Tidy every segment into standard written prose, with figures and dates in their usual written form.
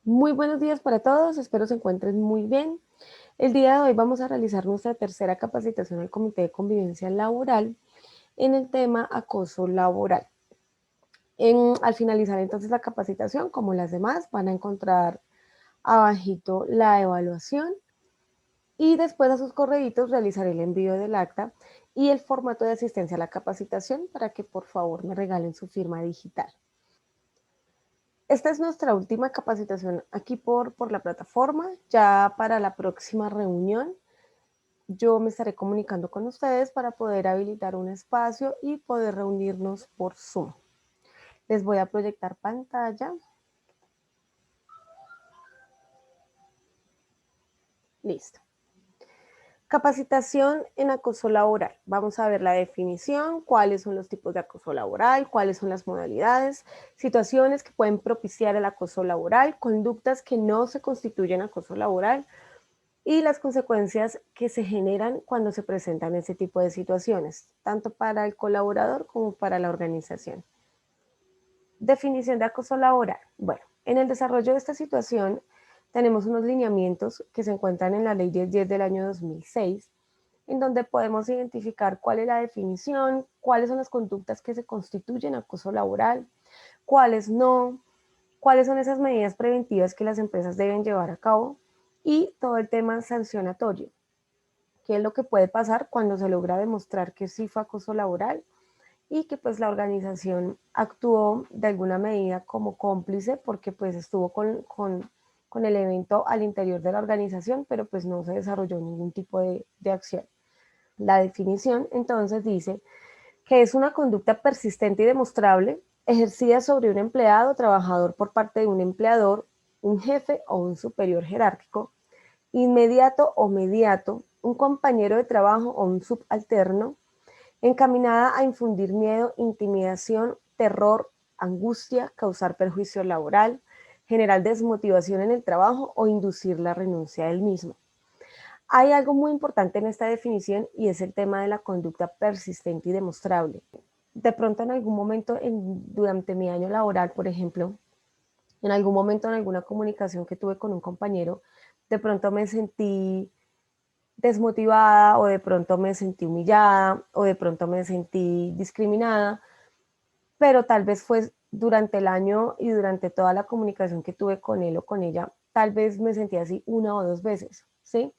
Muy buenos días para todos, espero se encuentren muy bien. El día de hoy vamos a realizar nuestra tercera capacitación al Comité de Convivencia Laboral en el tema acoso laboral. Al finalizar entonces la capacitación, como las demás, van a encontrar abajito la evaluación y después a sus correitos realizaré el envío del acta y el formato de asistencia a la capacitación para que por favor me regalen su firma digital. Esta es nuestra última capacitación aquí por la plataforma. Ya para la próxima reunión yo me estaré comunicando con ustedes para poder habilitar un espacio y poder reunirnos por Zoom. Les voy a proyectar pantalla. Listo. Capacitación en acoso laboral. Vamos a ver la definición, cuáles son los tipos de acoso laboral, cuáles son las modalidades, situaciones que pueden propiciar el acoso laboral, conductas que no se constituyen acoso laboral, y las consecuencias que se generan cuando se presentan ese tipo de situaciones, tanto para el colaborador como para la organización. Definición de acoso laboral. Bueno, en el desarrollo de esta situación tenemos unos lineamientos que se encuentran en la Ley 1010 del año 2006, en donde podemos identificar cuál es la definición, cuáles son las conductas que se constituyen acoso laboral, cuáles no, cuáles son esas medidas preventivas que las empresas deben llevar a cabo y todo el tema sancionatorio, qué es lo que puede pasar cuando se logra demostrar que sí fue acoso laboral y que pues la organización actuó de alguna medida como cómplice porque pues estuvo con el evento al interior de la organización, pero pues no se desarrolló ningún tipo de acción. La definición entonces dice que es una conducta persistente y demostrable ejercida sobre un empleado o trabajador por parte de un empleador, un jefe o un superior jerárquico, inmediato o mediato, un compañero de trabajo o un subalterno, encaminada a infundir miedo, intimidación, terror, angustia, causar perjuicio laboral, generar desmotivación en el trabajo o inducir la renuncia del mismo. Hay algo muy importante en esta definición y es el tema de la conducta persistente y demostrable. De pronto en algún momento durante mi año laboral, por ejemplo, en algún momento en alguna comunicación que tuve con un compañero, de pronto me sentí desmotivada o de pronto me sentí humillada o de pronto me sentí discriminada, pero tal vez fue durante el año y durante toda la comunicación que tuve con él o con ella, tal vez me sentí así una o dos veces, ¿sí?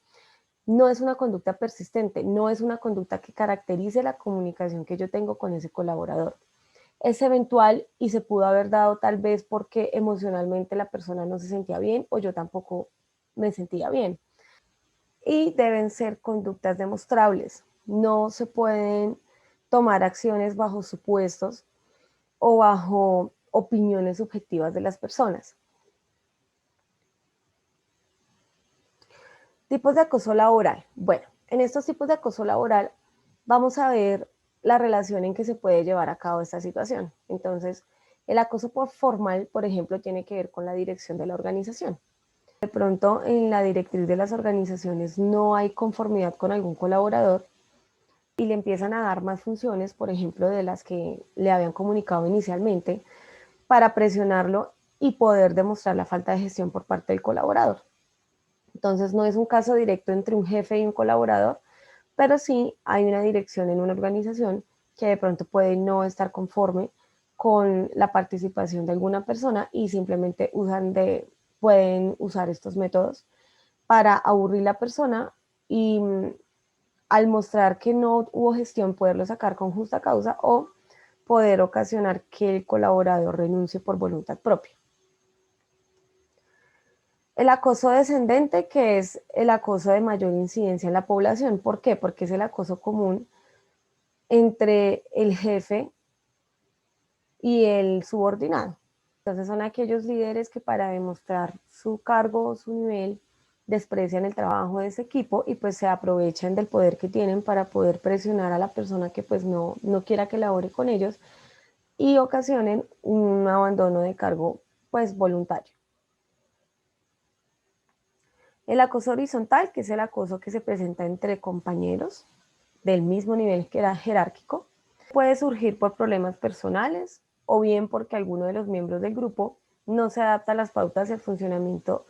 No es una conducta persistente, no es una conducta que caracterice la comunicación que yo tengo con ese colaborador. Es eventual y se pudo haber dado tal vez porque emocionalmente la persona no se sentía bien o yo tampoco me sentía bien. Y deben ser conductas demostrables. No se pueden tomar acciones bajo supuestos o bajo opiniones subjetivas de las personas. Tipos de acoso laboral. Bueno, en estos tipos de acoso laboral vamos a ver la relación en que se puede llevar a cabo esta situación. Entonces, el acoso formal, por ejemplo, tiene que ver con la dirección de la organización. De pronto, en la directriz de las organizaciones no hay conformidad con algún colaborador y le empiezan a dar más funciones, por ejemplo, de las que le habían comunicado inicialmente, para presionarlo y poder demostrar la falta de gestión por parte del colaborador. Entonces no es un caso directo entre un jefe y un colaborador, pero sí hay una dirección en una organización que de pronto puede no estar conforme con la participación de alguna persona y simplemente pueden usar estos métodos para aburrir a la persona y al mostrar que no hubo gestión, poderlo sacar con justa causa o poder ocasionar que el colaborador renuncie por voluntad propia. El acoso descendente, que es el acoso de mayor incidencia en la población. ¿Por qué? Porque es el acoso común entre el jefe y el subordinado. Entonces son aquellos líderes que para demostrar su cargo o su nivel desprecian el trabajo de ese equipo y pues se aprovechan del poder que tienen para poder presionar a la persona que pues no quiera que labore con ellos y ocasionen un abandono de cargo pues voluntario. El acoso horizontal, que es el acoso que se presenta entre compañeros del mismo nivel que era jerárquico, puede surgir por problemas personales o bien porque alguno de los miembros del grupo no se adapta a las pautas y el funcionamiento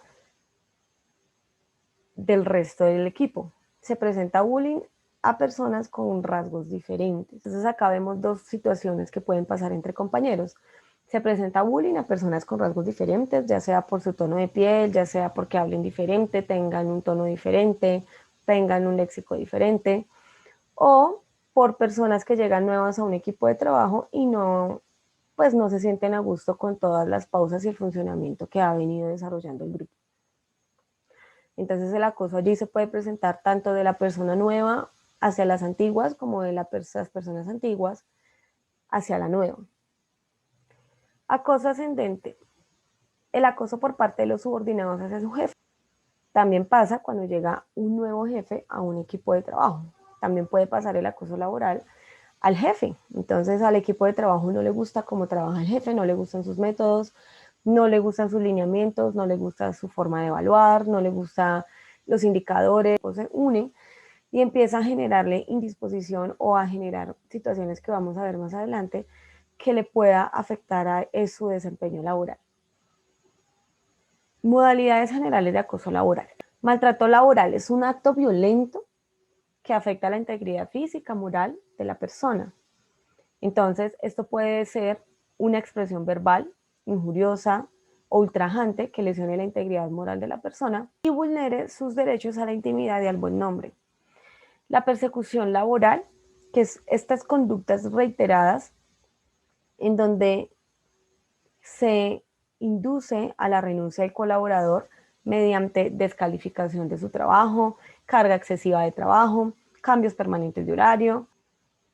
del resto del equipo. Se presenta bullying a personas con rasgos diferentes. Entonces acá vemos dos situaciones que pueden pasar entre compañeros. Se presenta bullying a personas con rasgos diferentes, ya sea por su tono de piel, ya sea porque hablen diferente, tengan un tono diferente, tengan un léxico diferente, o por personas que llegan nuevas a un equipo de trabajo y pues no se sienten a gusto con todas las pausas y el funcionamiento que ha venido desarrollando el grupo. Entonces el acoso allí se puede presentar tanto de la persona nueva hacia las antiguas como de las personas antiguas hacia la nueva. Acoso ascendente. El acoso por parte de los subordinados hacia su jefe. También pasa cuando llega un nuevo jefe a un equipo de trabajo. También puede pasar el acoso laboral al jefe. Entonces al equipo de trabajo no le gusta cómo trabaja el jefe, no le gustan sus métodos, no le gustan sus lineamientos, no le gusta su forma de evaluar, no le gustan los indicadores, o se unen y empieza a generarle indisposición o a generar situaciones que vamos a ver más adelante que le pueda afectar a su desempeño laboral. Modalidades generales de acoso laboral. Maltrato laboral es un acto violento que afecta la integridad física, moral de la persona. Entonces, esto puede ser una expresión verbal, injuriosa o ultrajante que lesione la integridad moral de la persona y vulnere sus derechos a la intimidad y al buen nombre. La persecución laboral, que es estas conductas reiteradas en donde se induce a la renuncia del colaborador mediante descalificación de su trabajo, carga excesiva de trabajo, cambios permanentes de horario.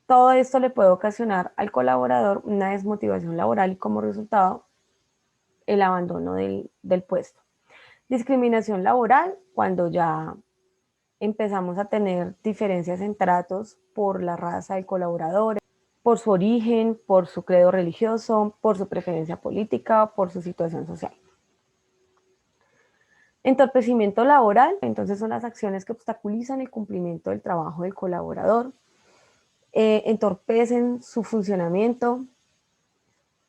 Todo esto le puede ocasionar al colaborador una desmotivación laboral y como resultado el abandono del puesto. Discriminación laboral, cuando ya empezamos a tener diferencias en tratos por la raza del colaborador, por su origen, por su credo religioso, por su preferencia política, por su situación social. Entorpecimiento laboral, entonces son las acciones que obstaculizan el cumplimiento del trabajo del colaborador, entorpecen su funcionamiento,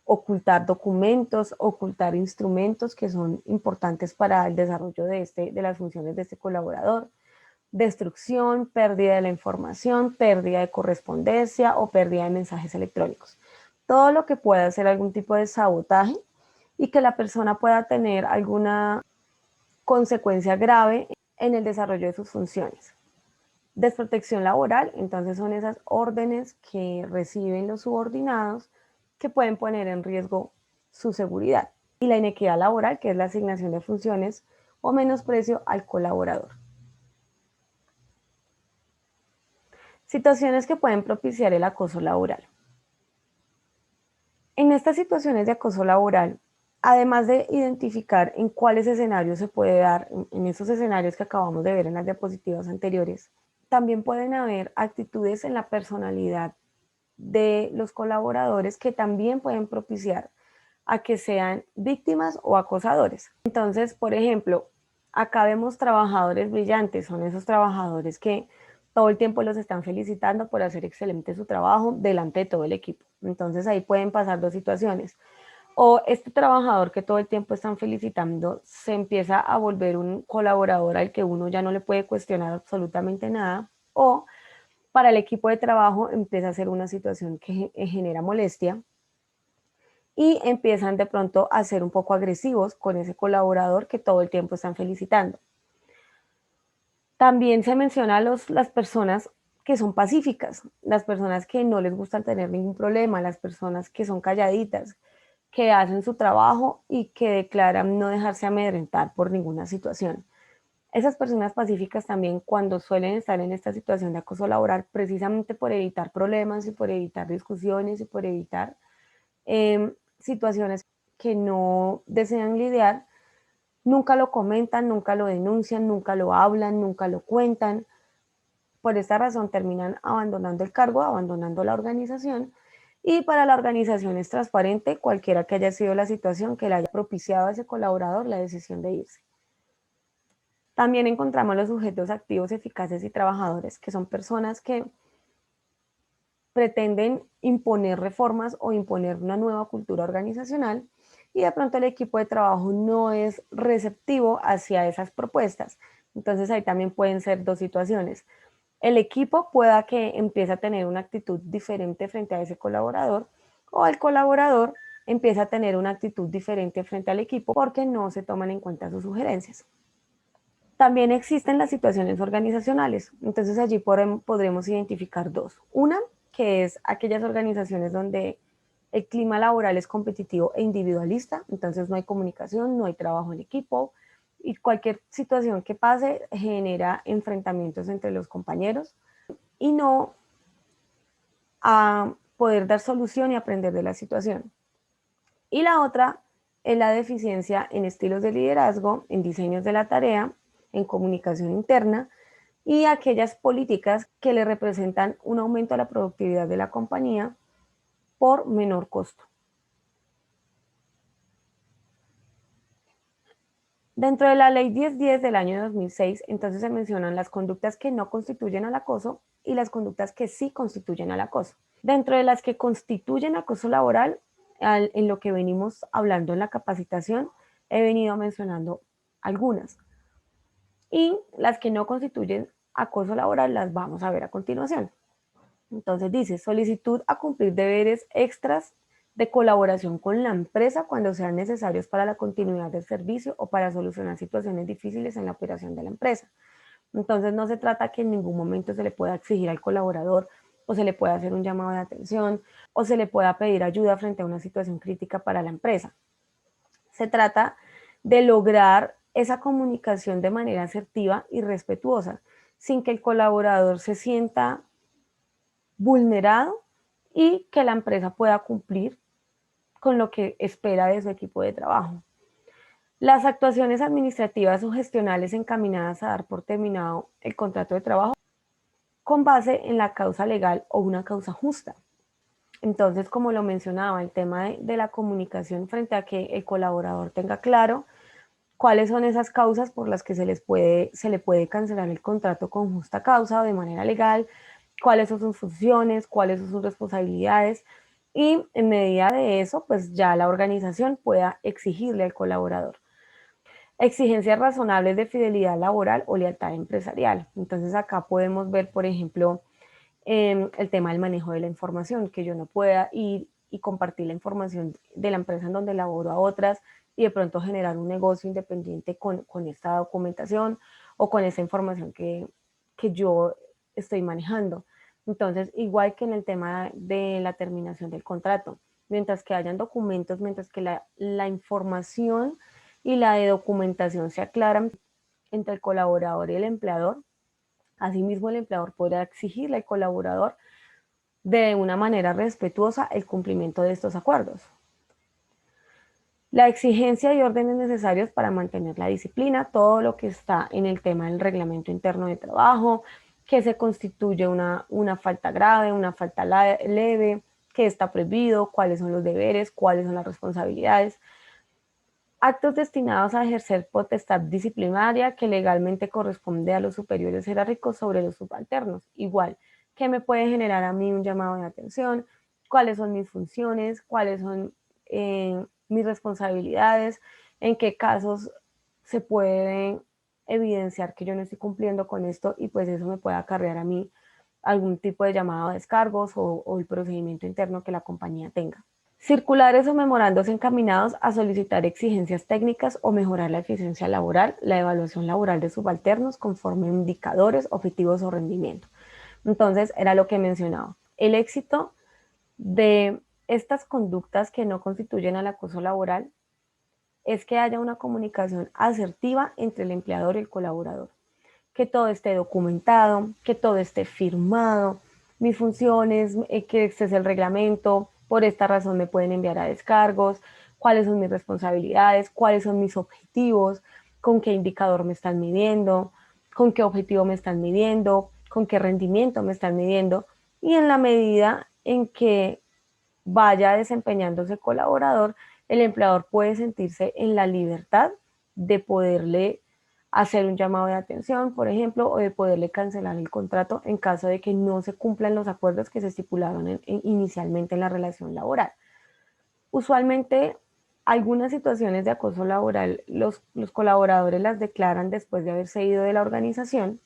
ocultar documentos, ocultar instrumentos que son importantes para el desarrollo de las funciones de este colaborador, destrucción, pérdida de la información, pérdida de correspondencia o pérdida de mensajes electrónicos. Todo lo que pueda ser algún tipo de sabotaje y que la persona pueda tener alguna consecuencia grave en el desarrollo de sus funciones. Desprotección laboral, entonces son esas órdenes que reciben los subordinados que pueden poner en riesgo su seguridad. Y la inequidad laboral, que es la asignación de funciones o menosprecio al colaborador. Situaciones que pueden propiciar el acoso laboral. En estas situaciones de acoso laboral, además de identificar en cuáles escenarios se puede dar, en esos escenarios que acabamos de ver en las diapositivas anteriores, también pueden haber actitudes en la personalidad de los colaboradores que también pueden propiciar a que sean víctimas o acosadores. Entonces, por ejemplo, acá vemos trabajadores brillantes, son esos trabajadores que todo el tiempo los están felicitando por hacer excelente su trabajo delante de todo el equipo. Entonces ahí pueden pasar dos situaciones. O este trabajador que todo el tiempo están felicitando se empieza a volver un colaborador al que uno ya no le puede cuestionar absolutamente nada. O para el equipo de trabajo empieza a ser una situación que genera molestia y empiezan de pronto a ser un poco agresivos con ese colaborador que todo el tiempo están felicitando. También se menciona a las personas que son pacíficas, las personas que no les gusta tener ningún problema, las personas que son calladitas, que hacen su trabajo y que declaran no dejarse amedrentar por ninguna situación. Esas personas pacíficas también cuando suelen estar en esta situación de acoso laboral, precisamente por evitar problemas y por evitar discusiones y por evitar situaciones que no desean lidiar, nunca lo comentan, nunca lo denuncian, nunca lo hablan, nunca lo cuentan. Por esta razón terminan abandonando el cargo, abandonando la organización y para la organización es transparente cualquiera que haya sido la situación que le haya propiciado a ese colaborador la decisión de irse. También encontramos los sujetos activos, eficaces y trabajadores, que son personas que pretenden imponer reformas o imponer una nueva cultura organizacional y de pronto el equipo de trabajo no es receptivo hacia esas propuestas. Entonces ahí también pueden ser dos situaciones. El equipo pueda que empiece a tener una actitud diferente frente a ese colaborador, o el colaborador empieza a tener una actitud diferente frente al equipo porque no se toman en cuenta sus sugerencias. También existen las situaciones organizacionales, entonces allí podremos identificar dos. Una, que es aquellas organizaciones donde el clima laboral es competitivo e individualista, entonces no hay comunicación, no hay trabajo en equipo y cualquier situación que pase genera enfrentamientos entre los compañeros y no a poder dar solución y aprender de la situación. Y la otra es la deficiencia en estilos de liderazgo, en diseños de la tarea, en comunicación interna y aquellas políticas que le representan un aumento a la productividad de la compañía por menor costo. Dentro de la Ley 1010 del año 2006, entonces se mencionan las conductas que no constituyen al acoso y las conductas que sí constituyen al acoso. Dentro de las que constituyen acoso laboral, en lo que venimos hablando en la capacitación, he venido mencionando algunas. Y las que no constituyen acoso laboral las vamos a ver a continuación. Entonces dice, solicitud a cumplir deberes extras de colaboración con la empresa cuando sean necesarios para la continuidad del servicio o para solucionar situaciones difíciles en la operación de la empresa. Entonces no se trata que en ningún momento se le pueda exigir al colaborador o se le pueda hacer un llamado de atención o se le pueda pedir ayuda frente a una situación crítica para la empresa. Se trata de lograr esa comunicación de manera asertiva y respetuosa, sin que el colaborador se sienta vulnerado y que la empresa pueda cumplir con lo que espera de su equipo de trabajo. Las actuaciones administrativas o gestionales encaminadas a dar por terminado el contrato de trabajo con base en la causa legal o una causa justa. Entonces, como lo mencionaba, el tema de la comunicación frente a que el colaborador tenga claro cuáles son esas causas por las que se le puede cancelar el contrato con justa causa o de manera legal, cuáles son sus funciones, cuáles son sus responsabilidades y en medida de eso, pues ya la organización pueda exigirle al colaborador. Exigencias razonables de fidelidad laboral o lealtad empresarial. Entonces acá podemos ver, por ejemplo, el tema del manejo de la información, que yo no pueda ir y compartir la información de la empresa en donde laboro a otras y de pronto generar un negocio independiente con esta documentación o con esta información que yo estoy manejando. Entonces, igual que en el tema de la terminación del contrato, mientras que hayan documentos, mientras que la información y la de documentación se aclaran entre el colaborador y el empleador, asimismo el empleador podrá exigirle al colaborador de una manera respetuosa el cumplimiento de estos acuerdos. La exigencia de órdenes necesarios para mantener la disciplina, todo lo que está en el tema del reglamento interno de trabajo, que se constituye una falta grave, una falta leve, que está prohibido, cuáles son los deberes, cuáles son las responsabilidades. Actos destinados a ejercer potestad disciplinaria que legalmente corresponde a los superiores jerárquicos sobre los subalternos. Igual, ¿qué me puede generar a mí un llamado de atención? ¿Cuáles son mis funciones? ¿Cuáles son mis responsabilidades? ¿En qué casos se puede evidenciar que yo no estoy cumpliendo con esto y pues eso me puede acarrear a mí algún tipo de llamado a descargos o el procedimiento interno que la compañía tenga? Circulares o memorandos encaminados a solicitar exigencias técnicas o mejorar la eficiencia laboral, la evaluación laboral de subalternos conforme a indicadores, objetivos o rendimiento. Entonces, era lo que mencionaba. El éxito de estas conductas que no constituyen al acoso laboral es que haya una comunicación asertiva entre el empleador y el colaborador, que todo esté documentado, que todo esté firmado, mis funciones, que este es el reglamento, por esta razón me pueden enviar a descargos, cuáles son mis responsabilidades, cuáles son mis objetivos, con qué indicador me están midiendo, con qué objetivo me están midiendo, con qué rendimiento me están midiendo y en la medida en que vaya desempeñándose el colaborador, el empleador puede sentirse en la libertad de poderle hacer un llamado de atención, por ejemplo, o de poderle cancelar el contrato en caso de que no se cumplan los acuerdos que se estipularon inicialmente en la relación laboral. Usualmente Algunas situaciones de acoso laboral los colaboradores las declaran después de haberse ido de la organización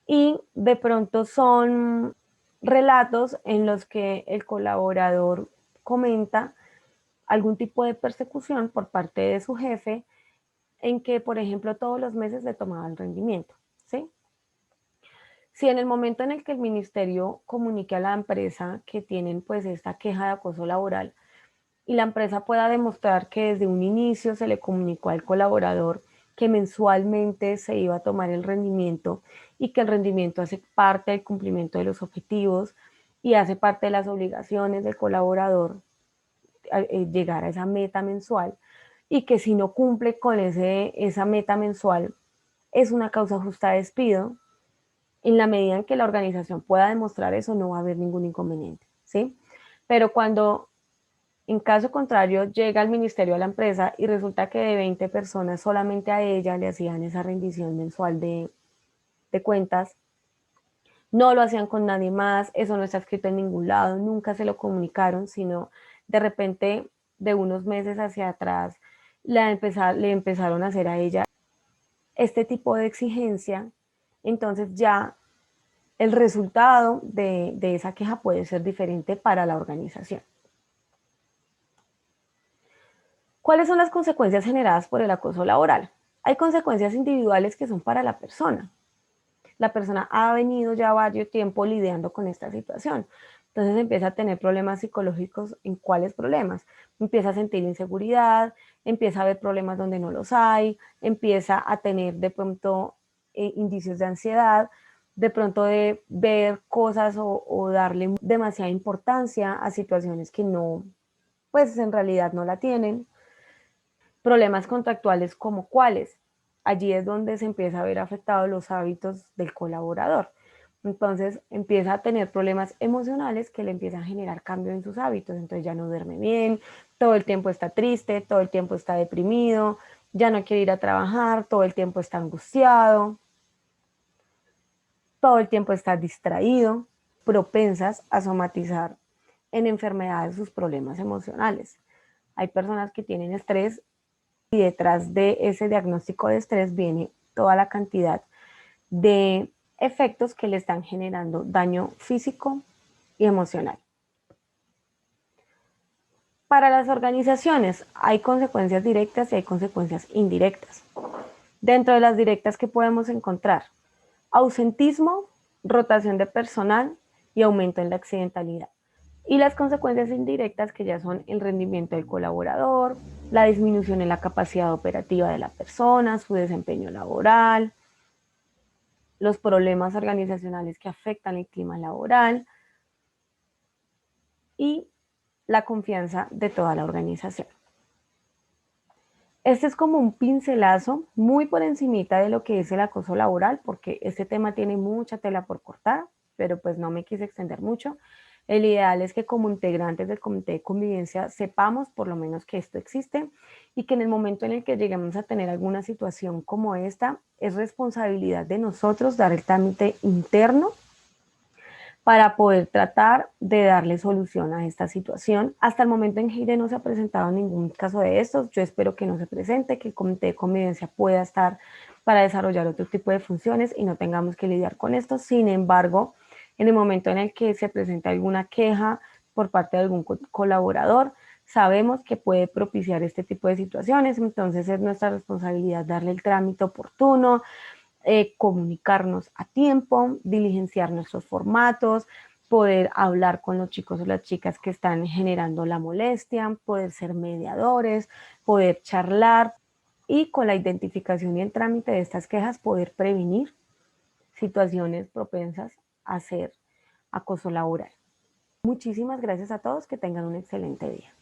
y de pronto son relatos en los que el colaborador comenta algún tipo de persecución por parte de su jefe en que, por ejemplo, todos los meses le tomaba el rendimiento, ¿sí? Si en el momento en el que el ministerio comunique a la empresa que tienen pues esta queja de acoso laboral y la empresa pueda demostrar que desde un inicio se le comunicó al colaborador que mensualmente se iba a tomar el rendimiento y que el rendimiento hace parte del cumplimiento de los objetivos y hace parte de las obligaciones del colaborador llegar a esa meta mensual y que si no cumple con esa meta mensual es una causa justa de despido, en la medida en que la organización pueda demostrar eso no va a haber ningún inconveniente, ¿sí? Pero cuando en caso contrario, llega al ministerio a la empresa y resulta que de 20 personas solamente a ella le hacían esa rendición mensual de cuentas, no lo hacían con nadie más, eso no está escrito en ningún lado, nunca se lo comunicaron, sino de repente de unos meses hacia atrás le empezaron a hacer a ella este tipo de exigencia, entonces ya el resultado de esa queja puede ser diferente para la organización. ¿Cuáles son las consecuencias generadas por el acoso laboral? Hay consecuencias individuales que son para la persona. La persona ha venido ya varios tiempo lidiando con esta situación. Entonces empieza a tener problemas psicológicos. ¿En cuáles problemas? Empieza a sentir inseguridad, empieza a ver problemas donde no los hay, empieza a tener de pronto indicios de ansiedad, de pronto de ver cosas o darle demasiada importancia a situaciones que no, pues en realidad no la tienen. Problemas contractuales como cuáles. Allí es donde se empieza a ver afectados los hábitos del colaborador. Entonces empieza a tener problemas emocionales que le empiezan a generar cambio en sus hábitos. Entonces ya no duerme bien, todo el tiempo está triste, todo el tiempo está deprimido, ya no quiere ir a trabajar, todo el tiempo está angustiado, todo el tiempo está distraído, propensas a somatizar en enfermedades sus problemas emocionales. Hay personas que tienen estrés y detrás de ese diagnóstico de estrés viene toda la cantidad de efectos que le están generando daño físico y emocional. Para las organizaciones hay consecuencias directas y hay consecuencias indirectas. Dentro de las directas que podemos encontrar, ausentismo, rotación de personal y aumento en la accidentalidad. Y las consecuencias indirectas que ya son el rendimiento del colaborador, la disminución en la capacidad operativa de la persona, su desempeño laboral, los problemas organizacionales que afectan el clima laboral y la confianza de toda la organización. Este es como un pincelazo muy por encimita de lo que es el acoso laboral, porque este tema tiene mucha tela por cortar, pero pues no me quise extender mucho. El ideal es que como integrantes del comité de convivencia sepamos por lo menos que esto existe y que en el momento en el que lleguemos a tener alguna situación como esta, es responsabilidad de nosotros dar el trámite interno para poder tratar de darle solución a esta situación. Hasta el momento en Gire no se ha presentado ningún caso de estos. Yo espero que no se presente, que el comité de convivencia pueda estar para desarrollar otro tipo de funciones y no tengamos que lidiar con esto. Sin embargo, en el momento en el que se presente alguna queja por parte de algún colaborador, sabemos que puede propiciar este tipo de situaciones, entonces es nuestra responsabilidad darle el trámite oportuno, comunicarnos a tiempo, diligenciar nuestros formatos, poder hablar con los chicos o las chicas que están generando la molestia, poder ser mediadores, poder charlar y con la identificación y el trámite de estas quejas poder prevenir situaciones propensas a ser acoso laboral. Muchísimas gracias a todos, que tengan un excelente día.